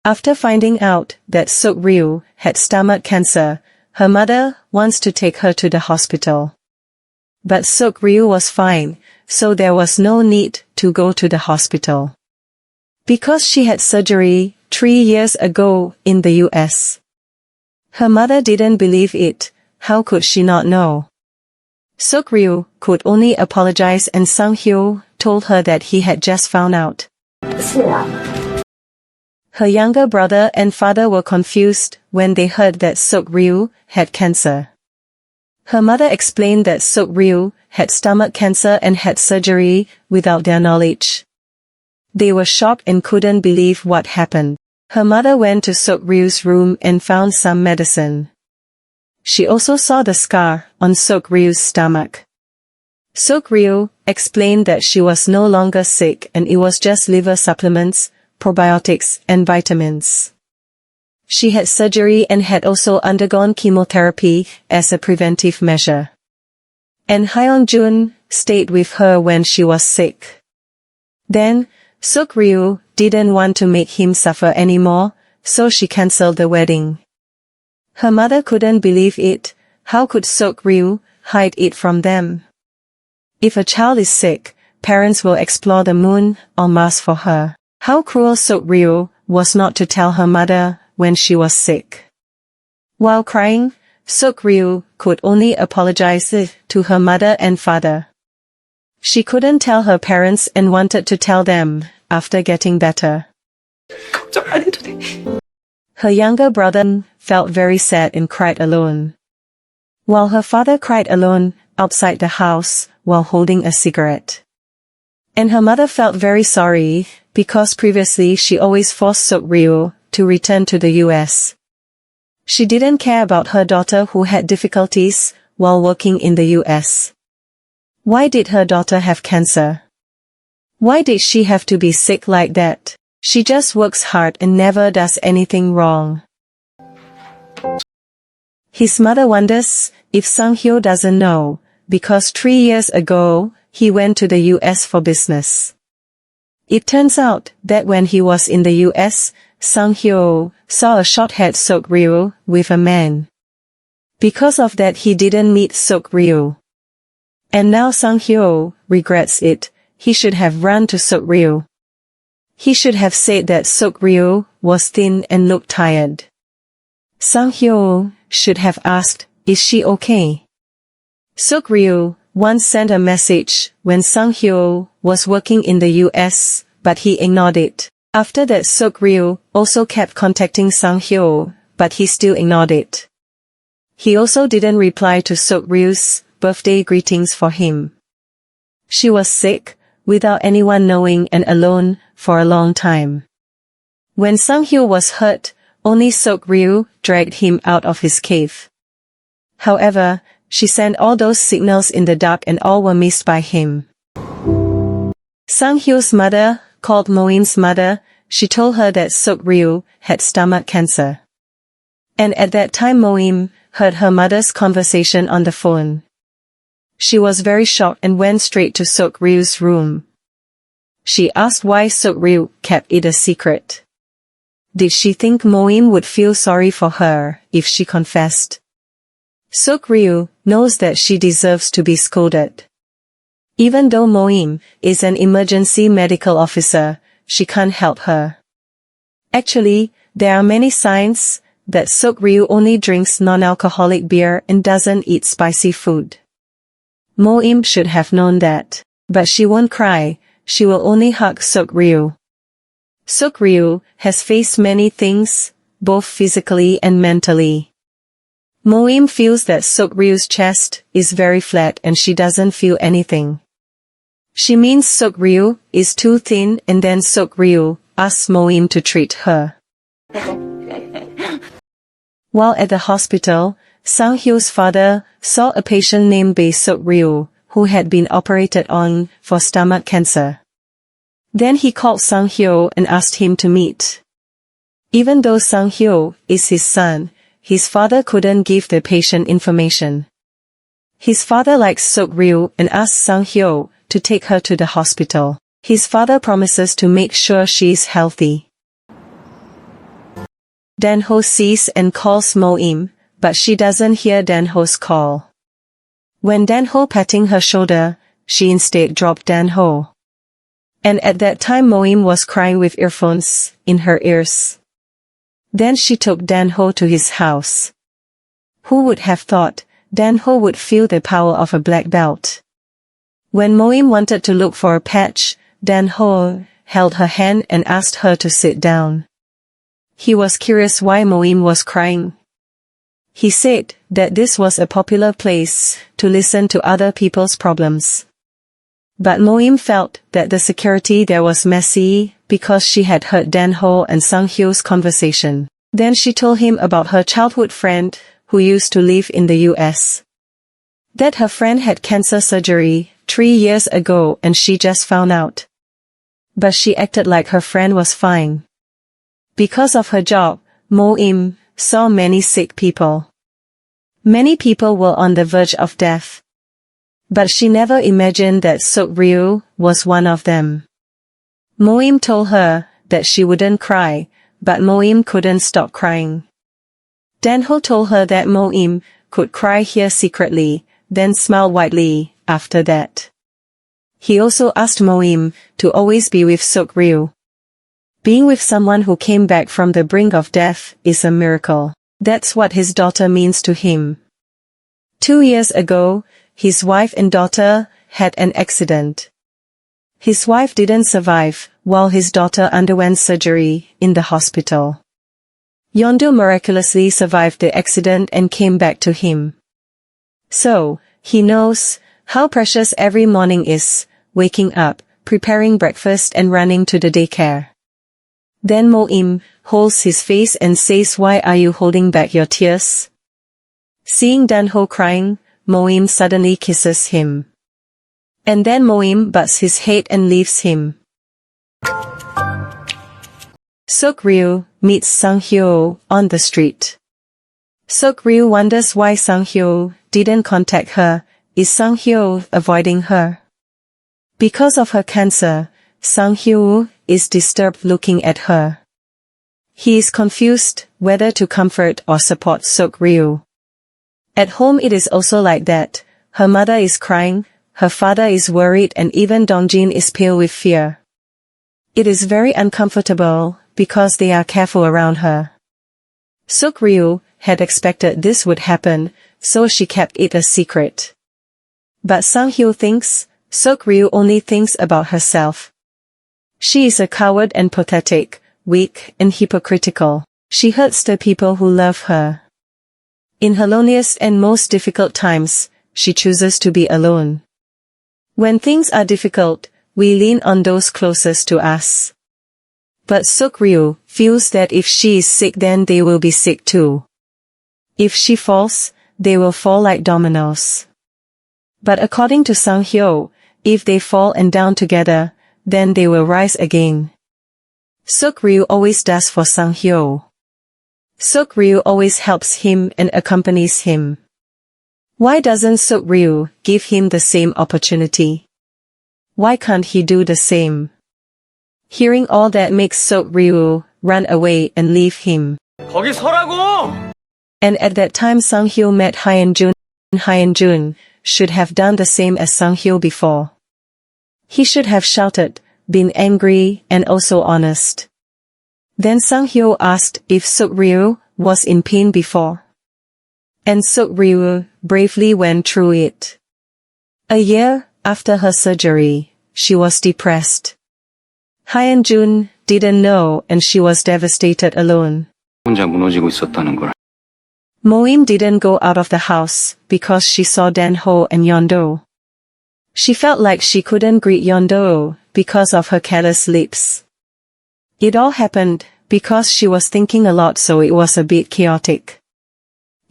After finding out that Seok-Ryu had stomach cancer, her mother wants to take her to the hospital. But Seok-Ryu was fine, so there was no need to go to the hospital. Because she had surgery 3 years ago in the US. Her mother didn't believe it. How could she not know? Seok-Ryu could only apologize, and Seung-Hyo told her that he had just found out. Her younger brother and father were confused when they heard that Seok-Ryu had cancer. Her mother explained that Seok-Ryu had stomach cancer and had surgery without their knowledge. They were shocked and couldn't believe what happened. Her mother went to Seok-Ryu's room and found some medicine. She also saw the scar on Seok-Ryu's stomach. Seok-Ryu explained that she was no longer sick and it was just liver supplements, probiotics, and vitamins. She had surgery and had also undergone chemotherapy as a preventive measure. And Hyun-jun stayed with her when she was sick. Then, Seok-Ryu didn't want to make him suffer anymore, so she cancelled the wedding. Her mother couldn't believe it. How could Seok-Ryu hide it from them? If a child is sick, parents will explore the moon or Mars for her. How cruel Seok-Ryu was not to tell her mother when she was sick. While crying, Seok-Ryu could only apologize to her mother and father. She couldn't tell her parents and wanted to tell them after getting better. Her younger brother felt very sad and cried alone. While her father cried alone outside the house while holding a cigarette. And her mother felt very sorry, because previously she always forced Seok-Ryu to return to the US. She didn't care about her daughter who had difficulties while working in the US. Why did her daughter have cancer? Why did she have to be sick like that? She just works hard and never does anything wrong. His mother wonders if Seung-Hyo doesn't know, because 3 years ago, he went to the US for business. It turns out that when he was in the US, Seung-Hyo saw a short-haired Seok-Ryu with a man. Because of that he didn't meet Seok-Ryu. And now Seung-Hyo regrets it. He should have run to Seok-Ryu. He should have said that Seok-Ryu was thin and looked tired. Seung-Hyo should have asked, "Is she okay?" Seok-Ryu once sent a message when Seung-Hyo was working in the US, but he ignored it. After that Seok-Ryu also kept contacting Seung-Hyo, but he still ignored it. He also didn't reply to Seok-Ryu's birthday greetings for him. She was sick, without anyone knowing and alone, for a long time. When Seung-Hyo was hurt, only Seok-Ryu dragged him out of his cave. However, she sent all those signals in the dark and all were missed by him. Seung-Hyo's mother called Mo-eum's mother. She told her that Seok-Ryu had stomach cancer. And at that time Mo-eum heard her mother's conversation on the phone. She was very shocked and went straight to Seok-Ryu's room. She asked why Seok-Ryu kept it a secret. Did she think Mo-eum would feel sorry for her if she confessed? Seok-Ryu knows that she deserves to be scolded. Even though Mo-eum is an emergency medical officer, she can't help her. Actually, there are many signs that Seok-Ryu only drinks non-alcoholic beer and doesn't eat spicy food. Mo-eum should have known that. But she won't cry, she will only hug Seok-Ryu. Seok-Ryu has faced many things, both physically and mentally. Mo-eum feels that Seok-Ryu's chest is very flat and she doesn't feel anything. She means Seok-Ryu is too thin, and then Seok-Ryu asks Mo-eum to treat her. While at the hospital, Seung-Hyo's father saw a patient named Bae Seok-Ryu, who had been operated on for stomach cancer. Then he called Seung-Hyo and asked him to meet. Even though Seung-Hyo is his son, his father couldn't give the patient information. His father likes Seok-Ryu and asks Seung-Hyo to take her to the hospital. His father promises to make sure she is healthy. Dan-ho sees and calls Mo-eum, but she doesn't hear Dan-ho's call. When Dan-ho patting her shoulder, she instead dropped Dan-ho. And at that time Mo-eum was crying with earphones in her ears. Then she took Dan-ho to his house. Who would have thought Dan-ho would feel the power of a black belt? When Mo-eum wanted to look for a patch, Dan-ho held her hand and asked her to sit down. He was curious why Mo-eum was crying. He said that this was a popular place to listen to other people's problems. But Mo-eum felt that the security there was messy because she had heard Dan-ho and Seung-Hyo's conversation. Then she told him about her childhood friend who used to live in the US. That her friend had cancer surgery 3 years ago and she just found out. But she acted like her friend was fine. Because of her job, Mo-eum saw many sick people. Many people were on the verge of death. But she never imagined that Seok-Ryu was one of them. Mo-eum told her that she wouldn't cry, but Mo-eum couldn't stop crying. Dan-ho told her that Mo-eum could cry here secretly, then smile widely after that. He also asked Mo-eum to always be with Seok-Ryu. Being with someone who came back from the brink of death is a miracle. That's what his daughter means to him. 2 years ago, his wife and daughter had an accident. His wife didn't survive, while his daughter underwent surgery in the hospital. Yeon-do miraculously survived the accident and came back to him. So, he knows how precious every morning is, waking up, preparing breakfast and running to the daycare. Then Mo-eum holds his face and says, "Why are you holding back your tears?" Seeing Dan-ho crying, Mo-eum suddenly kisses him. And then Mo-eum butts his head and leaves him. Seok-Ryu meets Seung-Hyo on the street. Seok-Ryu wonders why Seung-Hyo didn't contact her. Is Seung-Hyo avoiding her? Because of her cancer, Seung-Hyo is disturbed looking at her. He is confused whether to comfort or support Seok-Ryu. At home it is also like that. Her mother is crying, her father is worried and even Dongjin is pale with fear. It is very uncomfortable because they are careful around her. Seok-Ryu had expected this would happen, so she kept it a secret. But Seung-Hyo thinks Seok-Ryu only thinks about herself. She is a coward and pathetic, weak and hypocritical. She hurts the people who love her. In her loneliest and most difficult times, she chooses to be alone. When things are difficult, we lean on those closest to us. But Seok-Ryu feels that if she is sick then they will be sick too. If she falls, they will fall like dominoes. But according to Seung-Hyo, if they fall and down together, then they will rise again. Seok-Ryu always does for Seung-Hyo. Seok-Ryu always helps him and accompanies him. Why doesn't Seok-Ryu give him the same opportunity? Why can't he do the same? Hearing all that makes Seok-Ryu run away and leave him. 거기 서라고! And at that time Seung-Hyo met Hae-In. Hae-In should have done the same as Seung-Hyo before. He should have shouted, been angry and also honest. Then Seung-Hyo asked if Seok-Ryu was in pain before. And Seok-Ryu bravely went through it. A year after her surgery, she was depressed. Hae-In didn't know and she was devastated alone. 혼자 무너지고 있었다는 걸. Mo-eum didn't go out of the house because she saw Dan-ho and Yeon-do. She felt like she couldn't greet Yeon-do because of her careless lips. It all happened because she was thinking a lot, so it was a bit chaotic.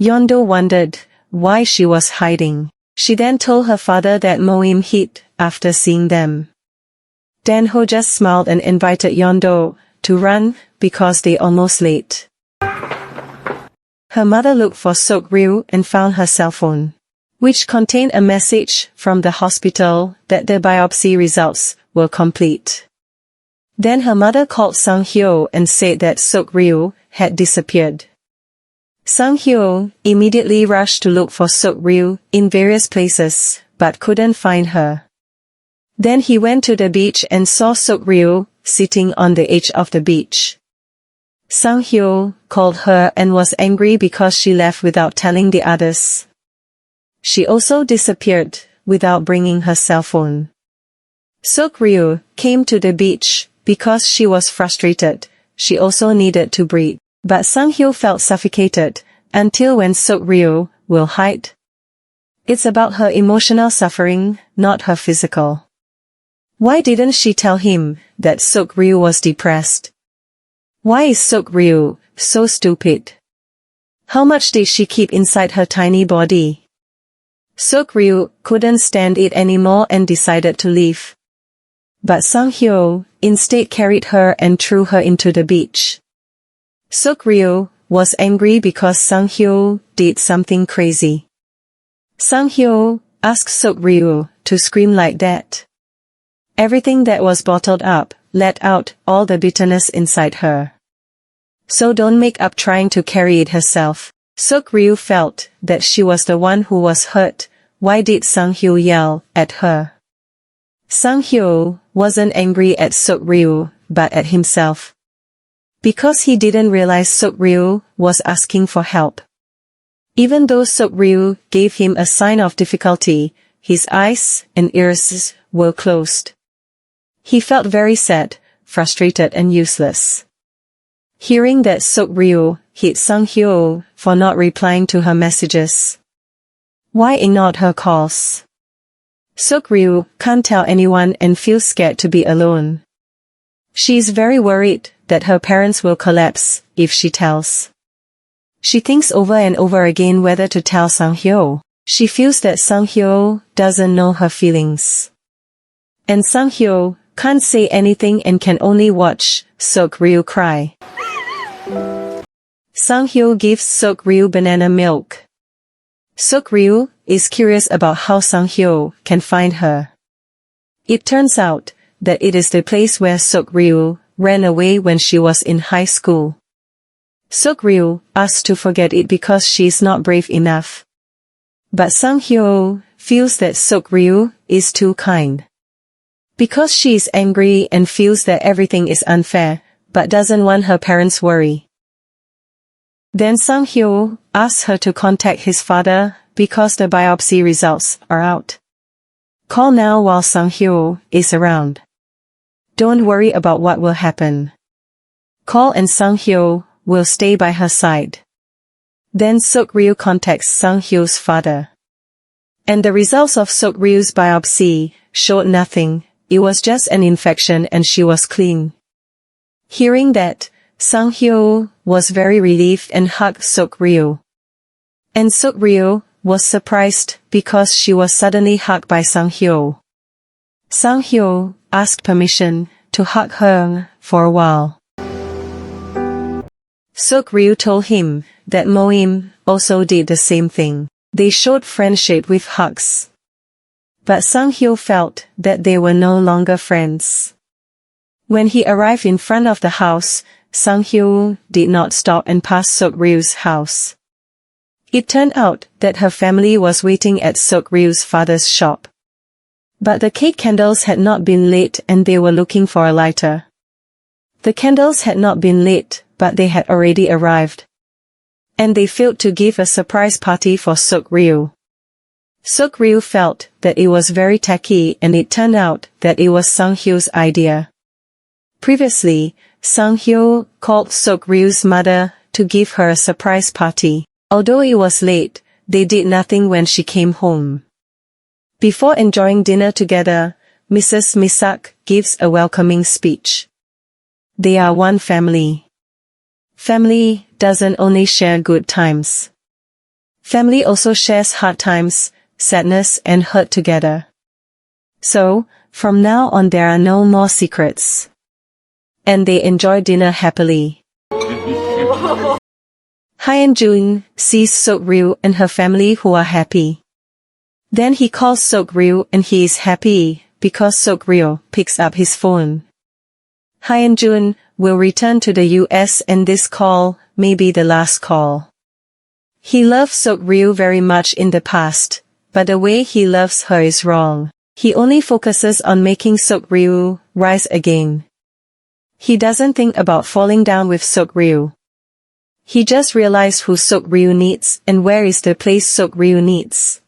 Yeon-do wondered why she was hiding. She then told her father that Mo-eum hid after seeing them. Dan-ho just smiled and invited Yeon-do to run because they almost late. Her mother looked for Seok-Ryu and found her cell phone, which contained a message from the hospital that the biopsy results were complete. Then her mother called Seung-Hyo and said that Seok-Ryu had disappeared. Seung-Hyo immediately rushed to look for Seok-Ryu in various places, but couldn't find her. Then he went to the beach and saw Seok-Ryu sitting on the edge of the beach. Seung-Hyo called her and was angry because she left without telling the others. She also disappeared without bringing her cell phone. Seok-Ryu came to the beach because she was frustrated. She also needed to breathe. But Seung-Hyo felt suffocated until when Seok-Ryu will hide. It's about her emotional suffering, not her physical. Why didn't she tell him that Seok-Ryu was depressed? Why is Seok-Ryu so stupid? How much did she keep inside her tiny body? Seok-Ryu couldn't stand it anymore and decided to leave. But Seung-Hyo instead carried her and threw her into the beach. Seok-Ryu was angry because Seung-Hyo did something crazy. Seung-Hyo asked Seok-Ryu to scream like that. Everything that was bottled up let out all the bitterness inside her. So don't make up trying to carry it herself. Seok-Ryu felt that she was the one who was hurt. Why did Seung-Hyo yell at her? Seung-Hyo wasn't angry at Seok-Ryu, but at himself. Because he didn't realize Seok-Ryu was asking for help. Even though Seok-Ryu gave him a sign of difficulty, his eyes and ears were closed. He felt very sad, frustrated and useless. Hearing that Seok-Ryu hit Seung-Hyo for not replying to her messages. Why ignored her calls? Seok-Ryu can't tell anyone and feels scared to be alone. She is very worried that her parents will collapse if she tells. She thinks over and over again whether to tell Seung-Hyo. She feels that Seung-Hyo doesn't know her feelings. And Seung-Hyo can't say anything and can only watch Seok-Ryu cry. Seung-Hyo gives Seok-Ryu banana milk. Seok-Ryu is curious about how Seung-Hyo can find her. It turns out that it is the place where Seok-Ryu ran away when she was in high school. Seok-Ryu asks to forget it because she is not brave enough. But Seung-Hyo feels that Seok-Ryu is too kind. Because she is angry and feels that everything is unfair, but doesn't want her parents worry. Then Seung-Hyo asks her to contact his father because the biopsy results are out. Call now while Seung-Hyo is around. Don't worry about what will happen. Call and Seung-Hyo will stay by her side. Then Seok-Ryu contacts Seung-Hyo's father. And the results of Seok-Ryu's biopsy showed nothing. It was just an infection and she was clean. Hearing that, Seung-Hyo was very relieved and hugged Seok-Ryu. And Seok-Ryu was surprised because she was suddenly hugged by Seung-Hyo. Seung-Hyo asked permission to hug her for a while. Seok-Ryu told him that Mo-eum also did the same thing. They showed friendship with hugs. But Seung-Hyo felt that they were no longer friends. When he arrived in front of the house, Seung-Hyo did not stop and pass Seok-Ryu's house. It turned out that her family was waiting at Seok-Ryu's father's shop. But the cake candles had not been lit and they were looking for a lighter. The candles had not been lit, but they had already arrived. And they failed to give a surprise party for Seok-Ryu. Seok-Ryu felt that it was very tacky and it turned out that it was Seung-Hyo's idea. Previously, Seung-Hyo called Seok-Ryu's mother to give her a surprise party. Although it was late, they did nothing when she came home. Before enjoying dinner together, Mrs. Misak gives a welcoming speech. They are one family. Family doesn't only share good times. Family also shares hard times, sadness and hurt together. So, from now on there are no more secrets. And they enjoy dinner happily. Hae-In sees Seok-Ryu and her family who are happy. Then he calls Seok-Ryu and he is happy because Seok-Ryu picks up his phone. Hyun-jun will return to the US and this call may be the last call. He loved Seok-Ryu very much in the past, but the way he loves her is wrong. He only focuses on making Seok-Ryu rise again. He doesn't think about falling down with Seok-Ryu. He just realized who Seok-Ryu needs and where is the place Seok-Ryu needs.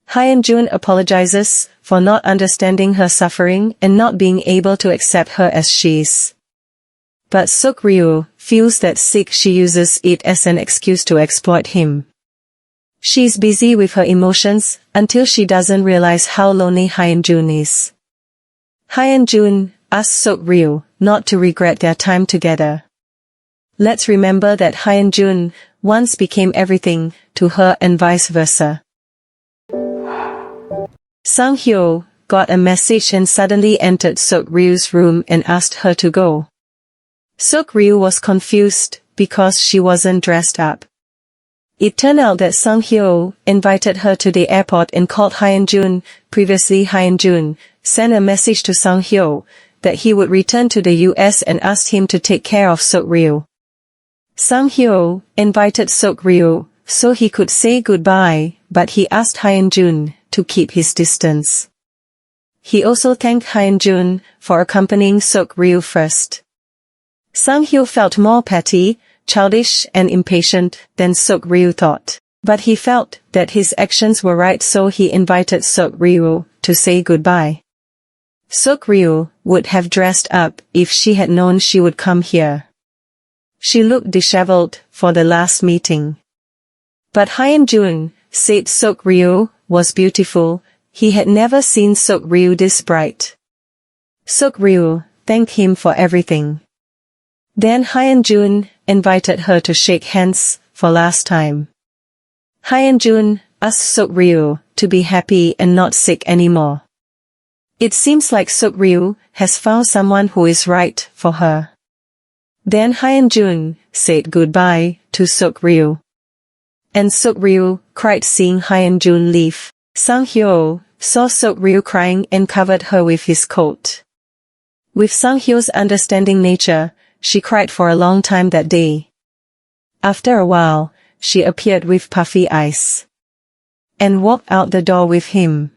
Hyun-jun apologizes for not understanding her suffering and not being able to accept her as she is. But Seok-Ryu feels that she uses it as an excuse to exploit him. She's busy with her emotions until she doesn't realize how lonely Hyun-jun is. Hyun-jun asks Seok-Ryu not to regret their time together. Let's remember that Hyun-jun once became everything to her and vice versa. Seung-Hyo got a message and suddenly entered Seok-Ryu's room and asked her to go. Seok-Ryu was confused because she wasn't dressed up. It turned out that Seung-Hyo invited her to the airport and called Hyun-jun. Previously Hyun-jun sent a message to Seung-Hyo that he would return to the US and asked him to take care of Seok-Ryu. Seung-Hyo invited Seok-Ryu so he could say goodbye, but he asked Hyun-jun to keep his distance. He also thanked Hyun-jun for accompanying Seok-Ryu first. Seung-Hyo felt more petty, childish and impatient than Seok-Ryu thought, but he felt that his actions were right, so he invited Seok-Ryu to say goodbye. Seok-Ryu would have dressed up if she had known she would come here. She looked disheveled for the last meeting. But Hyun-jun said Seok-Ryu was beautiful. He had never seen Seok-Ryu this bright. Seok-Ryu thanked him for everything. Then Hyun-jun invited her to shake hands for last time. Hyun-jun asked Seok-Ryu to be happy and not sick anymore. It seems like Seok-Ryu has found someone who is right for her. Then Hyun-jun said goodbye to Seok-Ryu. And Seok-Ryu cried seeing Hyun-jun leave. Seung-Hyo saw Seok-Ryu crying and covered her with his coat. With Seung-Hyo's understanding nature, she cried for a long time that day. After a while, she appeared with puffy eyes and walked out the door with him.